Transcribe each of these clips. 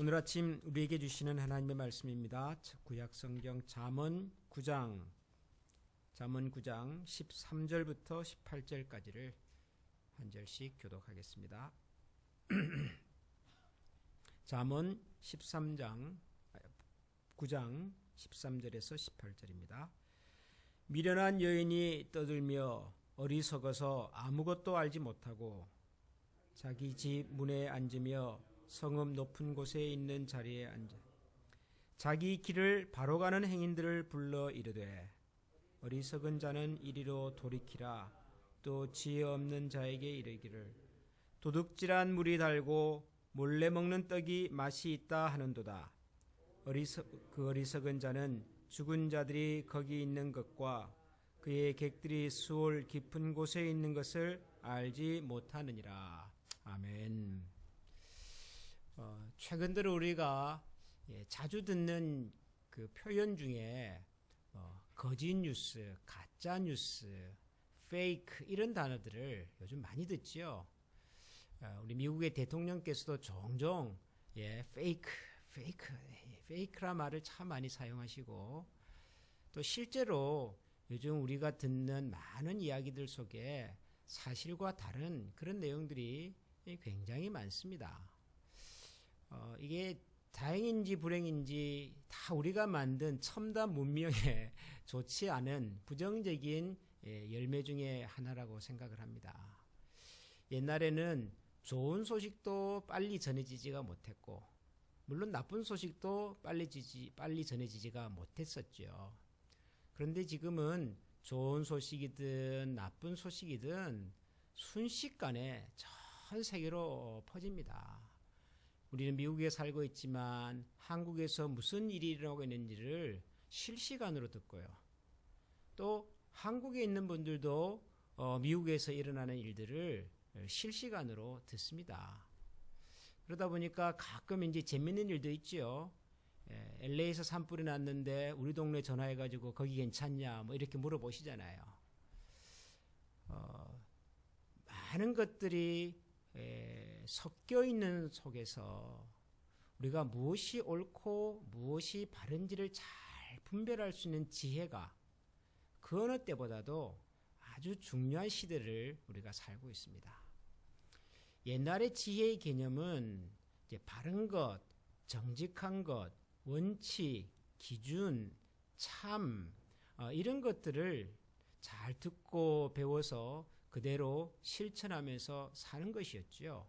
오늘 아침 우리에게 주시는 하나님의 말씀입니다. 구약 성경 잠언 9장 13절부터 18절까지를 한 절씩 교독하겠습니다. 잠언 9장 13절에서 18절입니다. 미련한 여인이 떠들며 어리석어서 아무것도 알지 못하고 자기 집 문에 앉으며 성읍 높은 곳에 있는 자리에 앉아 자기 길을 바로 가는 행인들을 불러 이르되 어리석은 자는 이리로 돌이키라. 또 지혜 없는 자에게 이르기를 도둑질한 물이 달고 몰래 먹는 떡이 맛이 있다 하는도다. 그 어리석은 자는 죽은 자들이 거기 있는 것과 그의 객들이 수올 깊은 곳에 있는 것을 알지 못하느니라. 아멘. 최근 들어 우리가 자주 듣는 그 표현 중에 거짓 뉴스, 가짜 뉴스, 페이크 이런 단어들을 요즘 많이 듣지요. 우리 미국의 대통령께서도 종종 페이크란 말을 참 많이 사용하시고 또 실제로 요즘 우리가 듣는 많은 이야기들 속에 사실과 다른 그런 내용들이 굉장히 많습니다. 이게 다행인지 불행인지 다 우리가 만든 첨단 문명에 좋지 않은 부정적인 열매 중에 하나라고 생각을 합니다. 옛날에는 좋은 소식도 빨리 전해지지가 못했고 물론 나쁜 소식도 빨리 전해지지가 못했었죠. 그런데 지금은 좋은 소식이든 나쁜 소식이든 순식간에 전 세계로 퍼집니다. 우리는 미국에 살고 있지만 한국에서 무슨 일이 일어나고 있는지를 실시간으로 듣고요. 또 한국에 있는 분들도 미국에서 일어나는 일들을 실시간으로 듣습니다. 그러다 보니까 가끔 이제 재밌는 일도 있죠. LA에서 산불이 났는데 우리 동네 전화해가지고 거기 괜찮냐 뭐 이렇게 물어보시잖아요. 많은 것들이 섞여 있는 속에서 우리가 무엇이 옳고 무엇이 바른지를 잘 분별할 수 있는 지혜가 그 어느 때보다도 아주 중요한 시대를 우리가 살고 있습니다. 옛날의 지혜의 개념은 이제 바른 것, 정직한 것, 원칙, 기준, 참 이런 것들을 잘 듣고 배워서 그대로 실천하면서 사는 것이었죠.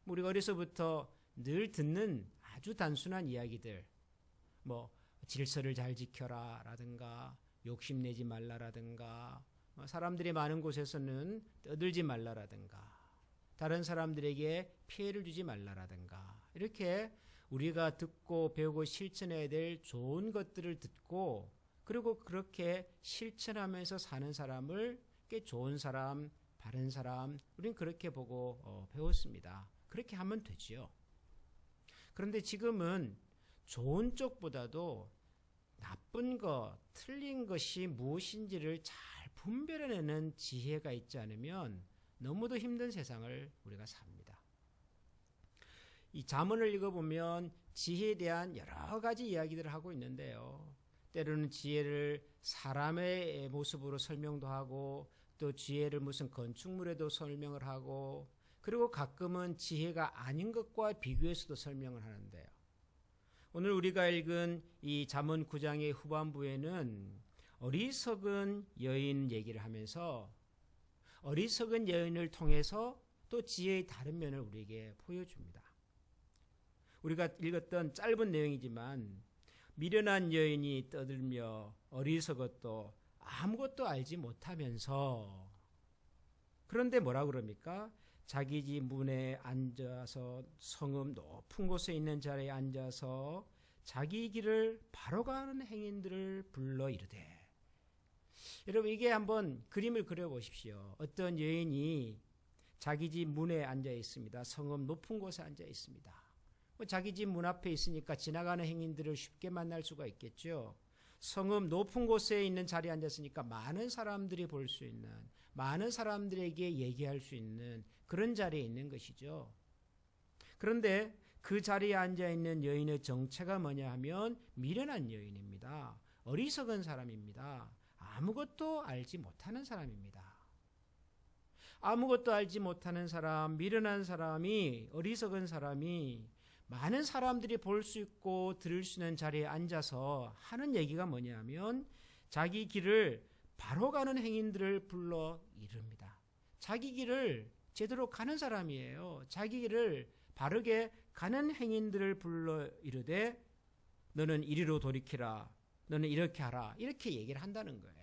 우리가 어려서부터 늘 듣는 아주 단순한 이야기들, 질서를 잘 지켜라 라든가 욕심내지 말라라든가 사람들이 많은 곳에서는 떠들지 말라라든가 다른 사람들에게 피해를 주지 말라라든가 이렇게 우리가 듣고 배우고 실천해야 될 좋은 것들을 듣고 그리고 그렇게 실천하면서 사는 사람을 꽤 좋은 사람, 바른 사람, 우리는 그렇게 보고 배웠습니다. 그렇게 하면 되지요. 그런데 지금은 좋은 쪽보다도 나쁜 것, 틀린 것이 무엇인지를 잘 분별해내는 지혜가 있지 않으면 너무도 힘든 세상을 우리가 삽니다. 이 잠언을 읽어보면 지혜에 대한 여러 가지 이야기들을 하고 있는데요. 때로는 지혜를 사람의 모습으로 설명도 하고 또 지혜를 무슨 건축물에도 설명을 하고 그리고 가끔은 지혜가 아닌 것과 비교해서도 설명을 하는데요. 오늘 우리가 읽은 이 잠언 9장의 후반부에는 어리석은 여인 얘기를 하면서 어리석은 여인을 통해서 또 지혜의 다른 면을 우리에게 보여줍니다. 우리가 읽었던 짧은 내용이지만 미련한 여인이 떠들며 어리석었도 아무것도 알지 못하면서 그런데 뭐라 그럽니까? 자기 집 문에 앉아서 성읍 높은 곳에 있는 자리에 앉아서 자기 길을 바로 가는 행인들을 불러 이르되 여러분 이게 한번 그림을 그려보십시오. 어떤 여인이 자기 집 문에 앉아 있습니다. 성읍 높은 곳에 앉아 있습니다. 자기 집 문 앞에 있으니까 지나가는 행인들을 쉽게 만날 수가 있겠죠. 성읍 높은 곳에 있는 자리에 앉았으니까 많은 사람들이 볼 수 있는, 많은 사람들에게 얘기할 수 있는 그런 자리에 있는 것이죠. 그런데 그 자리에 앉아있는 여인의 정체가 뭐냐 하면 미련한 여인입니다. 어리석은 사람입니다. 아무것도 알지 못하는 사람입니다. 아무것도 알지 못하는 사람, 미련한 사람이, 어리석은 사람이 많은 사람들이 볼 수 있고 들을 수 있는 자리에 앉아서 하는 얘기가 뭐냐면 자기 길을 바로 가는 행인들을 불러 이릅니다. 자기 길을 제대로 가는 사람이에요. 자기 길을 바르게 가는 행인들을 불러 이르되 너는 이리로 돌이키라. 너는 이렇게 하라. 이렇게 얘기를 한다는 거예요.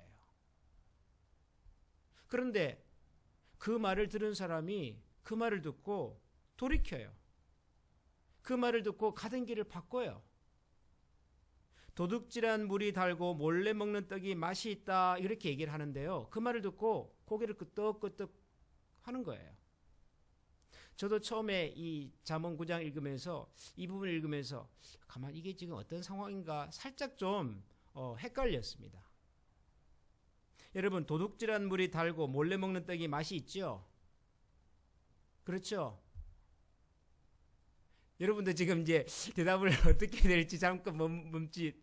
그런데 그 말을 들은 사람이 그 말을 듣고 돌이켜요. 그 말을 듣고 가던 길을 바꿔요. 도둑질한 물이 달고 몰래 먹는 떡이 맛이 있다 이렇게 얘기를 하는데요. 그 말을 듣고 고개를 끄덕끄덕 하는 거예요. 저도 처음에 이 잠언 9장 읽으면서 이 부분을 읽으면서 가만히 이게 지금 어떤 상황인가 살짝 좀 헷갈렸습니다. 여러분, 도둑질한 물이 달고 몰래 먹는 떡이 맛이 있죠? 그렇죠? 여러분도 지금 이제 대답을 어떻게 될지 잠깐 멈칫.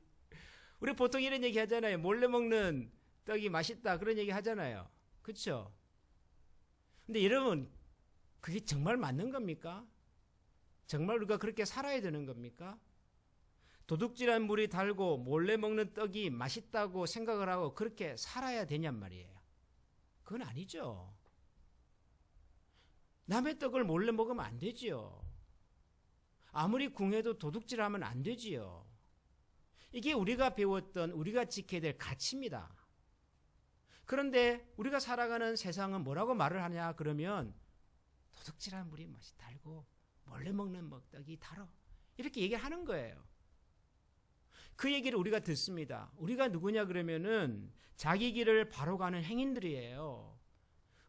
우리 보통 이런 얘기 하잖아요. 몰래 먹는 떡이 맛있다. 그런 얘기 하잖아요. 그렇죠? 근데 여러분, 그게 정말 맞는 겁니까? 정말 우리가 그렇게 살아야 되는 겁니까? 도둑질한 물이 달고 몰래 먹는 떡이 맛있다고 생각을 하고 그렇게 살아야 되냔 말이에요. 그건 아니죠. 남의 떡을 몰래 먹으면 안 되지요. 아무리 궁해도 도둑질하면 안 되지요. 이게 우리가 배웠던, 우리가 지켜야 될 가치입니다. 그런데 우리가 살아가는 세상은 뭐라고 말을 하냐 그러면 도둑질한 물이 맛이 달고 몰래 먹는 떡이 달어. 이렇게 얘기를 하는 거예요. 그 얘기를 우리가 듣습니다. 우리가 누구냐 그러면은 자기 길을 바로 가는 행인들이에요.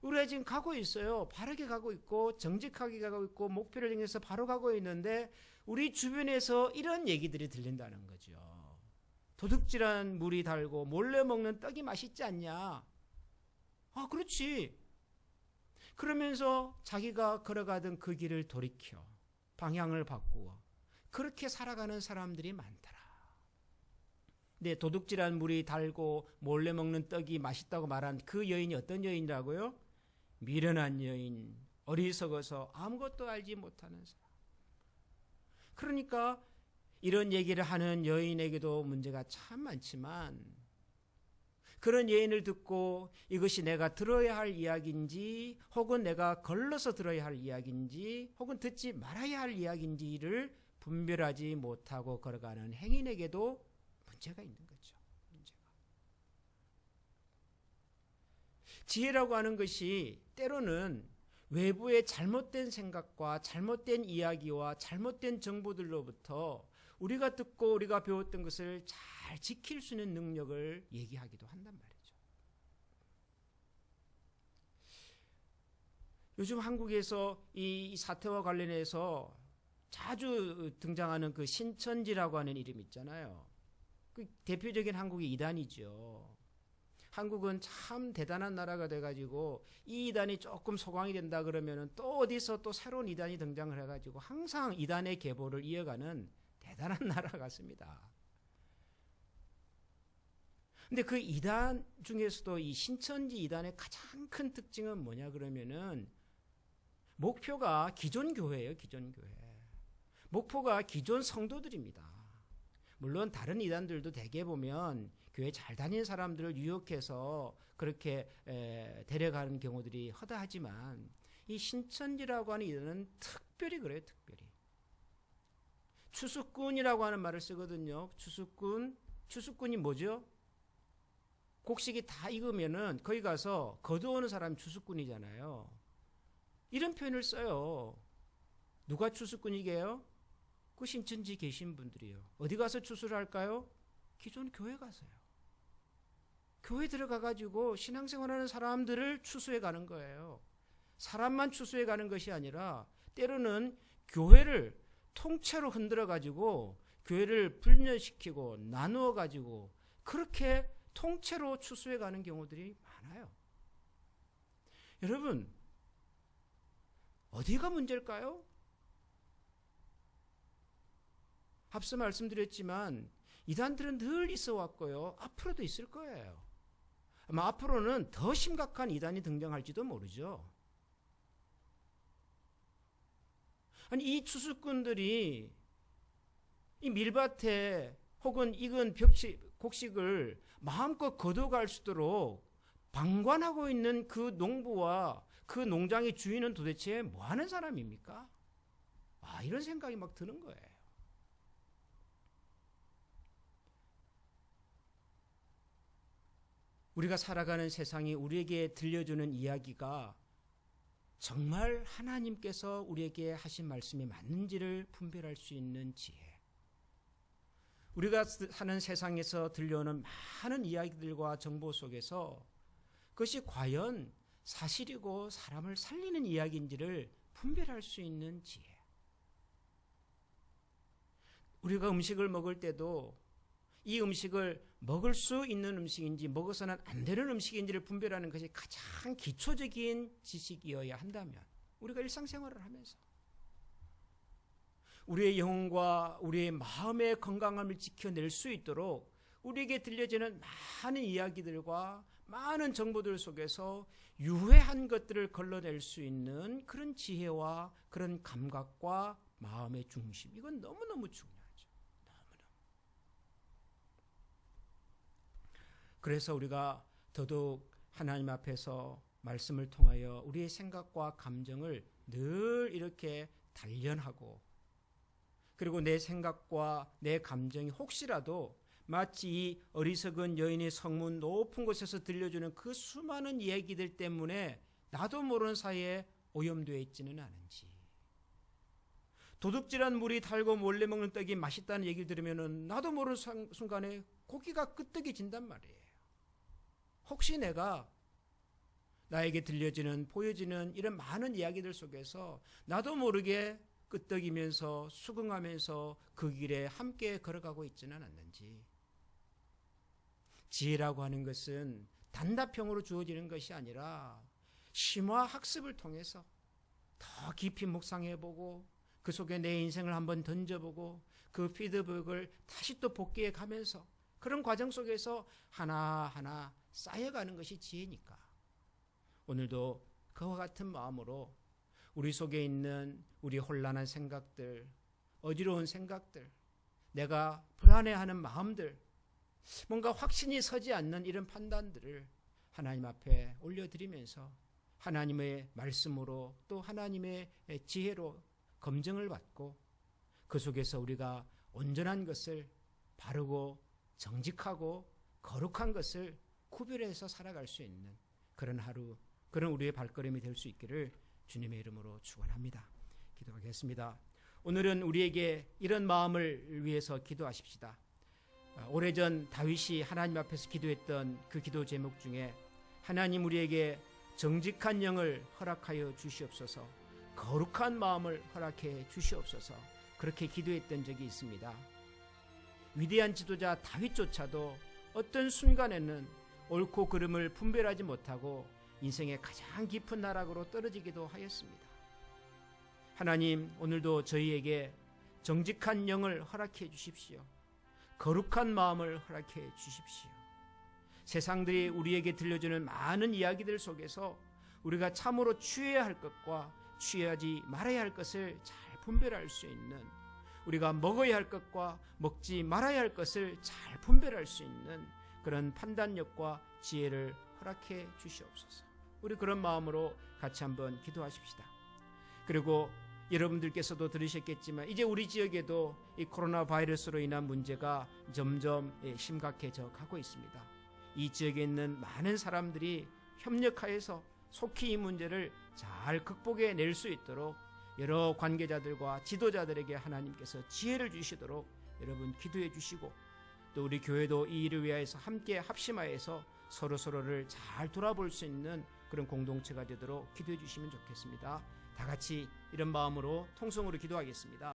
우리가 지금 가고 있어요. 바르게 가고 있고 정직하게 가고 있고 목표를 향해서 바로 가고 있는데 우리 주변에서 이런 얘기들이 들린다는 거죠. 도둑질한 물이 달고 몰래 먹는 떡이 맛있지 않냐? 아, 그렇지. 그러면서 자기가 걸어가던 그 길을 돌이켜 방향을 바꾸어 그렇게 살아가는 사람들이 많더라. 네, 도둑질한 물이 달고 몰래 먹는 떡이 맛있다고 말한 그 여인이 어떤 여인이라고요? 미련한 여인, 어리석어서 아무것도 알지 못하는 사람. 그러니까 이런 얘기를 하는 여인에게도 문제가 참 많지만 그런 여인을 듣고 이것이 내가 들어야 할 이야기인지 혹은 내가 걸러서 들어야 할 이야기인지 혹은 듣지 말아야 할 이야기인지를 분별하지 못하고 걸어가는 행인에게도 문제가 있는 거죠. 문제가. 지혜라고 하는 것이 때로는 외부의 잘못된 생각과 잘못된 이야기와 잘못된 정보들로부터 우리가 듣고 우리가 배웠던 것을 잘 지킬 수 있는 능력을 얘기하기도 한단 말이죠. 요즘 한국에서 이 사태와 관련해서 자주 등장하는 그 신천지라고 하는 이름 있잖아요. 그 대표적인 한국의 이단이죠. 한국은 참 대단한 나라가 돼가지고 이 이단이 조금 소강이 된다 그러면은 또 어디서 또 새로운 이단이 등장을 해가지고 항상 이단의 계보를 이어가는 대단한 나라 같습니다. 근데 그 이단 중에서도 이 신천지 이단의 가장 큰 특징은 뭐냐 그러면은 목표가 기존 교회예요. 기존 교회. 목표가 기존 성도들입니다. 물론 다른 이단들도 대개 보면 교회 잘 다니는 사람들을 유혹해서 그렇게 데려가는 경우들이 허다하지만 이 신천지라고 하는 이단은 특별히 그래요. 특별히. 추수꾼이라고 하는 말을 쓰거든요. 추수꾼이 뭐죠? 곡식이 다 익으면은 거기 가서 거두오는 사람이 추수꾼이잖아요. 이런 표현을 써요. 누가 추수꾼이게요? 그 신천지 계신 분들이요. 어디 가서 추수를 할까요? 기존 교회 가서요. 교회 들어가가지고 신앙생활하는 사람들을 추수해 가는 거예요. 사람만 추수해 가는 것이 아니라 때로는 교회를 통째로 흔들어가지고 교회를 분열시키고 나누어가지고 그렇게 통째로 추수해 가는 경우들이 많아요. 여러분, 어디가 문제일까요? 앞서 말씀드렸지만 이단들은 늘 있어 왔고요. 앞으로도 있을 거예요. 아마 앞으로는 더 심각한 이단이 등장할지도 모르죠. 아니 이 투수꾼들이 이 밀밭에 혹은 익은 곡식을 마음껏 걷어갈 수 있도록 방관하고 있는 그 농부와 그 농장의 주인은 도대체 뭐 하는 사람입니까? 이런 생각이 막 드는 거예요. 우리가 살아가는 세상이 우리에게 들려주는 이야기가 정말 하나님께서 우리에게 하신 말씀이 맞는지를 분별할 수 있는 지혜. 우리가 사는 세상에서 들려오는 많은 이야기들과 정보 속에서 그것이 과연 사실이고 사람을 살리는 이야기인지를 분별할 수 있는 지혜. 우리가 음식을 먹을 때도 이 음식을 먹을 수 있는 음식인지 먹어서는 안 되는 음식인지를 분별하는 것이 가장 기초적인 지식이어야 한다면 우리가 일상생활을 하면서 우리의 영혼과 우리의 마음의 건강함을 지켜낼 수 있도록 우리에게 들려지는 많은 이야기들과 많은 정보들 속에서 유해한 것들을 걸러낼 수 있는 그런 지혜와 그런 감각과 마음의 중심, 이건 너무너무 중요하죠. 너무너무. 그래서 우리가 더더욱 하나님 앞에서 말씀을 통하여 우리의 생각과 감정을 늘 이렇게 단련하고, 그리고 내 생각과 내 감정이 혹시라도 마치 이 어리석은 여인의 성문 높은 곳에서 들려주는 그 수많은 얘기들 때문에 나도 모르는 사이에 오염되어 있지는 않은지, 도둑질한 물이 달고 몰래 먹는 떡이 맛있다는 얘기를 들으면 나도 모르는 순간에 고기가 끄떡해진단 말이에요. 혹시 내가 나에게 들려지는 보여지는 이런 많은 이야기들 속에서 나도 모르게 끄떡이면서 수긍하면서 그 길에 함께 걸어가고 있지는 않는지. 지혜라고 하는 것은 단답형으로 주어지는 것이 아니라 심화 학습을 통해서 더 깊이 묵상해보고 그 속에 내 인생을 한번 던져보고 그 피드백을 다시 또 복귀해 가면서 그런 과정 속에서 하나하나 쌓여가는 것이 지혜니까 오늘도 그와 같은 마음으로 우리 속에 있는 우리 혼란한 생각들, 어지러운 생각들, 내가 불안해하는 마음들, 뭔가 확신이 서지 않는 이런 판단들을 하나님 앞에 올려드리면서 하나님의 말씀으로 또 하나님의 지혜로 검증을 받고 그 속에서 우리가 온전한 것을 바르고 정직하고 거룩한 것을 구별해서 살아갈 수 있는 그런 하루, 그런 우리의 발걸음이 될 수 있기를 주님의 이름으로 축원합니다. 기도하겠습니다. 오늘은 우리에게 이런 마음을 위해서 기도하십시다. 오래전 다윗이 하나님 앞에서 기도했던 그 기도 제목 중에 하나님 우리에게 정직한 영을 허락하여 주시옵소서, 거룩한 마음을 허락해 주시옵소서, 그렇게 기도했던 적이 있습니다. 위대한 지도자 다윗조차도 어떤 순간에는 옳고 그름을 분별하지 못하고 인생의 가장 깊은 나락으로 떨어지기도 하였습니다. 하나님, 오늘도 저희에게 정직한 영을 허락해 주십시오. 거룩한 마음을 허락해 주십시오. 세상들이 우리에게 들려주는 많은 이야기들 속에서 우리가 참으로 취해야 할 것과 취하지 말아야 할 것을 잘 분별할 수 있는, 우리가 먹어야 할 것과 먹지 말아야 할 것을 잘 분별할 수 있는 그런 판단력과 지혜를 허락해 주시옵소서. 우리 그런 마음으로 같이 한번 기도하십시다. 그리고 여러분들께서도 들으셨겠지만 이제 우리 지역에도 이 코로나 바이러스로 인한 문제가 점점 심각해져 가고 있습니다. 이 지역에 있는 많은 사람들이 협력하여서 속히 이 문제를 잘 극복해 낼 수 있도록 여러 관계자들과 지도자들에게 하나님께서 지혜를 주시도록 여러분 기도해 주시고, 또 우리 교회도 이 일을 위하여서 함께 합심하여서 서로서로를 잘 돌아볼 수 있는 그런 공동체가 되도록 기도해 주시면 좋겠습니다. 다 같이 이런 마음으로 통성으로 기도하겠습니다.